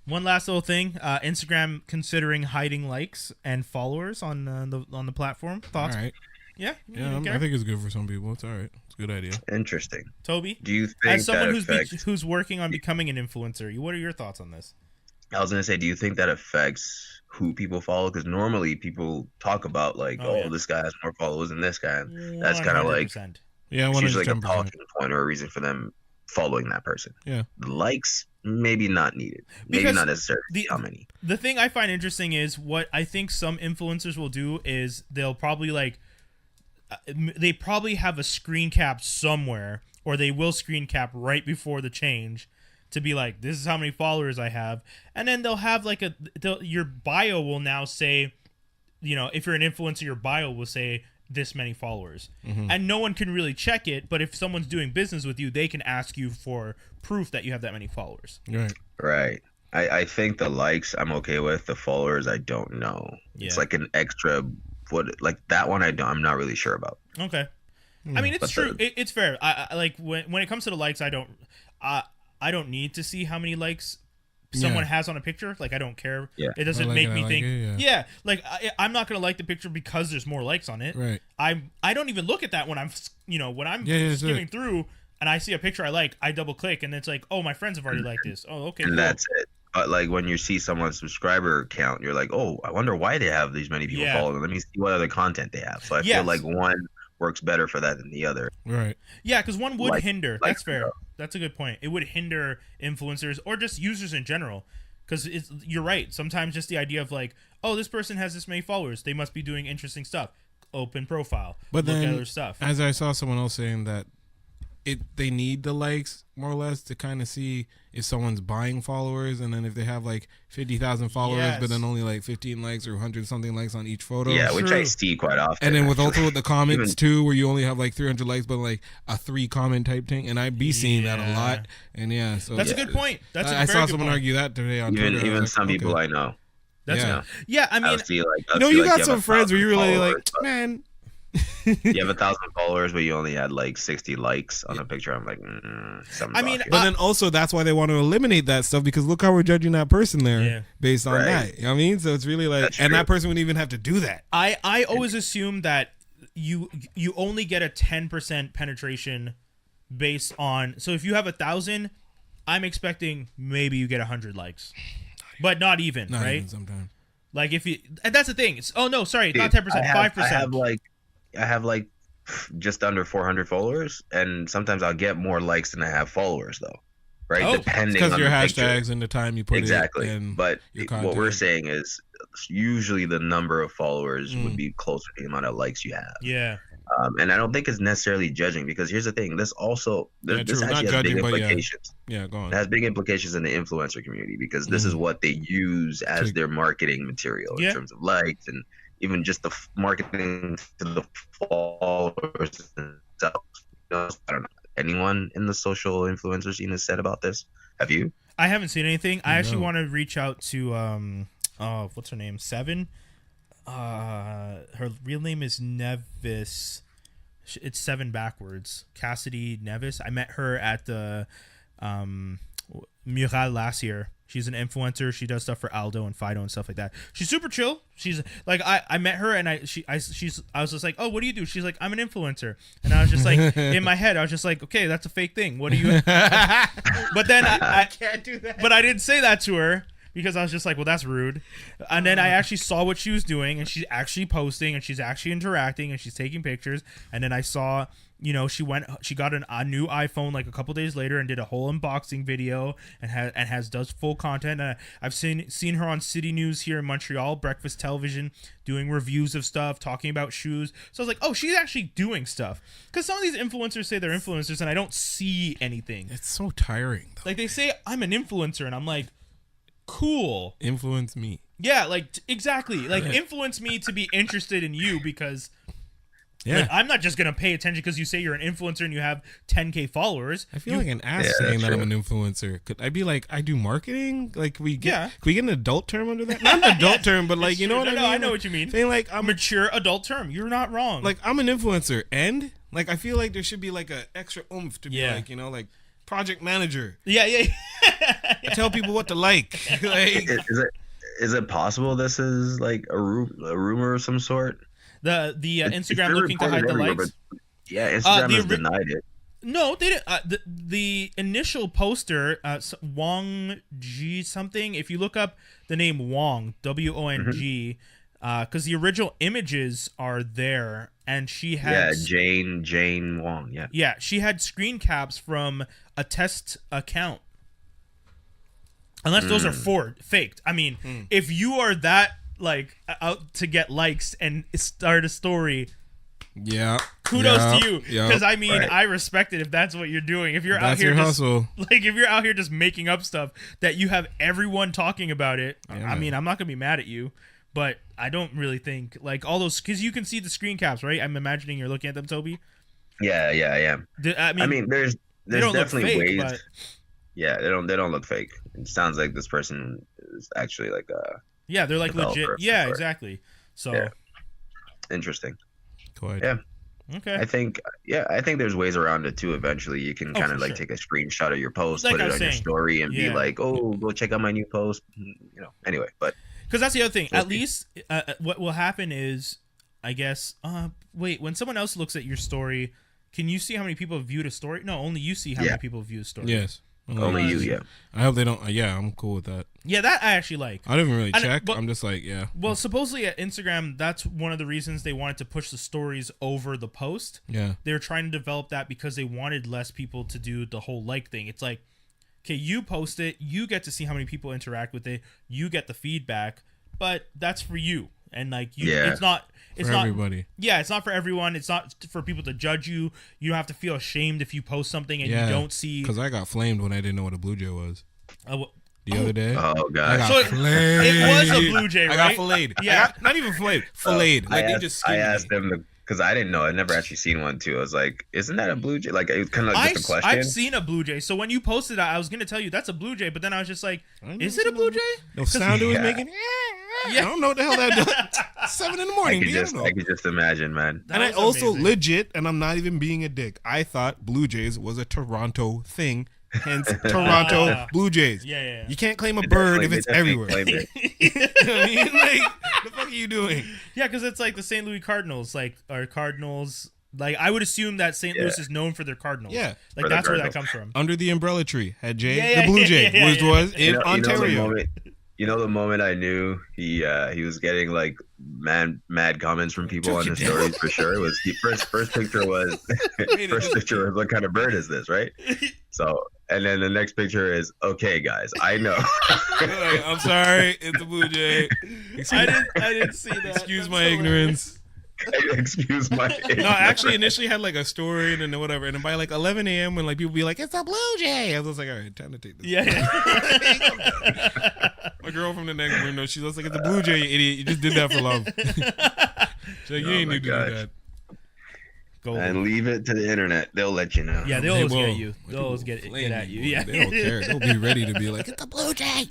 One last little thing. Instagram considering hiding likes and followers on the platform. All Thoughts? right. Yeah. Yeah, I think it's good for some people. It's all right. It's a good idea. Interesting. Toby, Do you as think that someone affects? who's working on becoming an influencer, what are your thoughts on this? I was gonna say, do you think that affects who people follow? Because normally people talk about like, Oh oh, yeah, this guy has more followers than this guy. And that's kind of like 100%. Yeah, it's usually like a 110%. talking point or a reason for them following that person. Yeah. The likes maybe not needed. Maybe Because not necessarily. the How many? the thing I find interesting is what I think some influencers will do is they'll probably they probably have a screen cap somewhere, or they will screen cap right before the change to be like, this is how many followers I have, and then they'll have like your bio will now say, if you're an influencer, your bio will say this many followers, and no one can really check it. But if someone's doing business with you, they can ask you for proof that you have that many followers. Right. Right. I think the likes I'm okay with. The followers I don't know. Yeah. It's like an extra. What like that one I'm not really sure about. Okay. I mean, it's But true. It's fair. I like when it comes to the likes, I don't need to see how many likes someone has on a picture. Like, I don't care. Yeah. It doesn't I like make it, me I like think. it, yeah. Like I'm not gonna like the picture because there's more likes on it. Right. I don't even look at that when I'm it's skimming through and I see a picture I like. I double click and it's like, oh, my friends have already liked this. Oh, okay. And Cool. that's it. But like when you see someone's subscriber count, you're like, oh, I wonder why they have these many people following. Let me see what other content they have. So I feel like one works better for that than the other. Right. Yeah, because one would hinder. That's fair. Though. That's a good point. It would hinder influencers or just users in general. Because you're right. Sometimes just the idea of like, oh, this person has this many followers, they must be doing interesting stuff. Open profile. But look then, at other stuff. as I saw someone else saying that they need the likes more or less to kind of see if someone's buying followers, and then if they have like 50,000 followers, but then only like 15 likes or 100 something likes on each photo. Yeah, which I see quite often. And then also with the comments too, where you only have like 300 likes, but like a 3 comment type thing, and I be seeing that a lot. And so that's a good point. That's I saw someone argue that today on Twitter. Even like, some people I know. That's I mean, I'll see, you got some friends where you're really like, man. You have 1,000 followers, but you only had like 60 likes on a picture. I'm like, something's off here. But then also that's why they want to eliminate that stuff, because look how we're judging that person there based on that. You know what I mean? So it's really like, and that person wouldn't even have to do that. I always assume that you only get a 10% penetration based on. So if you have 1,000, I'm expecting maybe you get 100 likes, but not even, not right? Even sometimes. Like if you, and that's the thing. Oh no, sorry, dude, not 10%, 5%. I have like just under 400 followers, and sometimes I'll get more likes than I have followers, though. Right? Oh, depending on your the hashtags picture. And the time you put exactly. it in. But what we're saying is usually the number of followers would be closer to the amount of likes you have. Yeah. And I don't think it's necessarily judging, because here's the thing. This also this actually has big implications. Yeah, go on. It has big implications in the influencer community, because this is what they use as their marketing material in terms of likes and even just the marketing to the followers themselves. I don't know. Anyone in the social influencer scene has said about this? Have you? I haven't seen anything. I actually want to reach out to what's her name? Seven. Her real name is Nevis. It's 7 backwards. Cassidy Nevis. I met her at the Mural last year. She's an influencer. She does stuff for Aldo and Fido and stuff like that. She's super chill. She's like, I met her and I was just like, oh, what do you do? She's like, I'm an influencer. And I was just like, in my head, I was just like, okay, that's a fake thing. What do you? But then I can't do that. But I didn't say that to her, because I was just like, well, that's rude. And then I actually saw what she was doing, and she's actually posting, and she's actually interacting, and she's taking pictures. And then I saw, she got a new iPhone like a couple days later and did a whole unboxing video and does full content. And I've seen her on City News here in Montreal, breakfast television, doing reviews of stuff, talking about shoes. So I was like, oh, she's actually doing stuff. Because some of these influencers say they're influencers, and I don't see anything. It's so tiring, though. Like, they say, I'm an influencer, and I'm like, cool. Influence me. Yeah, like exactly. Like influence me to be interested in you, because like, I'm not just gonna pay attention because you say you're an influencer and you have 10K followers. I feel like an ass saying that I'm an influencer. Could I be like, I do marketing? Like, can we get an adult term under that? Not an adult term, but like, you know what I mean? I know what you mean. Saying like a mature adult term. You're not wrong. Like, I'm an influencer, and like I feel like there should be like a extra oomph to be like, like. project manager. Yeah. I tell people what to like. Like, is it possible this is like a rumor of some sort? The Instagram looking to hide the likes. Yeah, Instagram has denied it. No, they didn't. The initial poster, Wong G something. If you look up the name Wong, WONG, because the original images are there, and she had Jane Wong. Yeah, she had screen caps from a test account. Unless those are faked. I mean, if you are that like out to get likes and start a story. Yeah. Kudos to you, because I mean, I respect it if that's what you're doing. If you're out here, hustle. Like if you're out here just making up stuff that you have everyone talking about it. Yeah. I mean, I'm not gonna be mad at you, but I don't really think like all those, because you can see the screen caps, right? I'm imagining you're looking at them, Toby. Yeah, I am. I mean, there's definitely fake, ways. Yeah, they don't look fake. It sounds like this person is actually like a they're like legit. Yeah, exactly. So interesting. Quite. Yeah. Okay. I think there's ways around it too. Eventually, you can kind of like take a screenshot of your post, like put it on your story, and be like, "Oh, go check out my new post." Anyway, but because that's the other thing. At least what will happen is, I guess. Wait, when someone else looks at your story, can you see how many people have viewed a story? No, only you see how many people view a story. Yes. Only you, yeah. I hope they don't. Yeah, I'm cool with that. Yeah, that I actually like. I didn't really check. I'm just like, yeah. Well, supposedly at Instagram, that's one of the reasons they wanted to push the stories over the post. Yeah. They were trying to develop that because they wanted less people to do the whole like thing. It's like, okay, you post it, you get to see how many people interact with it, you get the feedback, but that's for you. And like, it's not everybody. Yeah, it's not for everyone. It's not for people to judge you. You don't have to feel ashamed if you post something and you don't see. Because I got flamed when I didn't know what a blue jay was. The other day. Oh god. I got flayed. It was a blue jay, right? I got filleted. Yeah. Not even filleted. Filleted. Like they just I asked them because I didn't know. I'd never actually seen one too. I was like, "Isn't that a blue jay?" Like it was kind of like just a question. I've seen a blue jay. So when you posted that, I was gonna tell you that's a blue jay, but then I was just like, "Is it a blue jay?" No sound it was making. I don't know what the hell that does. 7 in the morning. I could just imagine, man. And I also legit, and I'm not even being a dick, I thought Blue Jays was a Toronto thing. Hence, Toronto Blue Jays. Yeah. You can't claim a bird if it's everywhere. It. You know what I mean? Like, the fuck are you doing? Yeah, because it's like the St. Louis Cardinals, or Cardinals. Like, I would assume that St. Louis is known for their Cardinals. Yeah. Like, that's where that comes from. Under the umbrella tree had Jay, the Blue Jay, which was in Ontario. The moment I knew he was getting like mad comments from people on his stories for sure was first picture was what kind of bird is this, right? So and then the next picture is, okay guys, I know. Like, I'm sorry, it's a Blue Jay. I didn't see that. Excuse my ignorance. Excuse my ignorance. No, I actually initially had like a story and then whatever, and then by like 11 a.m. when like people be like, it's a Blue Jay, I was like, all right, time to take this. Yeah. My girl from the next window, she looks like, it's a Blue Jay, you idiot. You just did that for love. She's like, you ain't need to do that. And leave it to the internet. They'll let you know. Yeah, they'll always get you. They'll always get at you. Yeah. They don't care. They'll be ready to be like, it's a Blue Jay.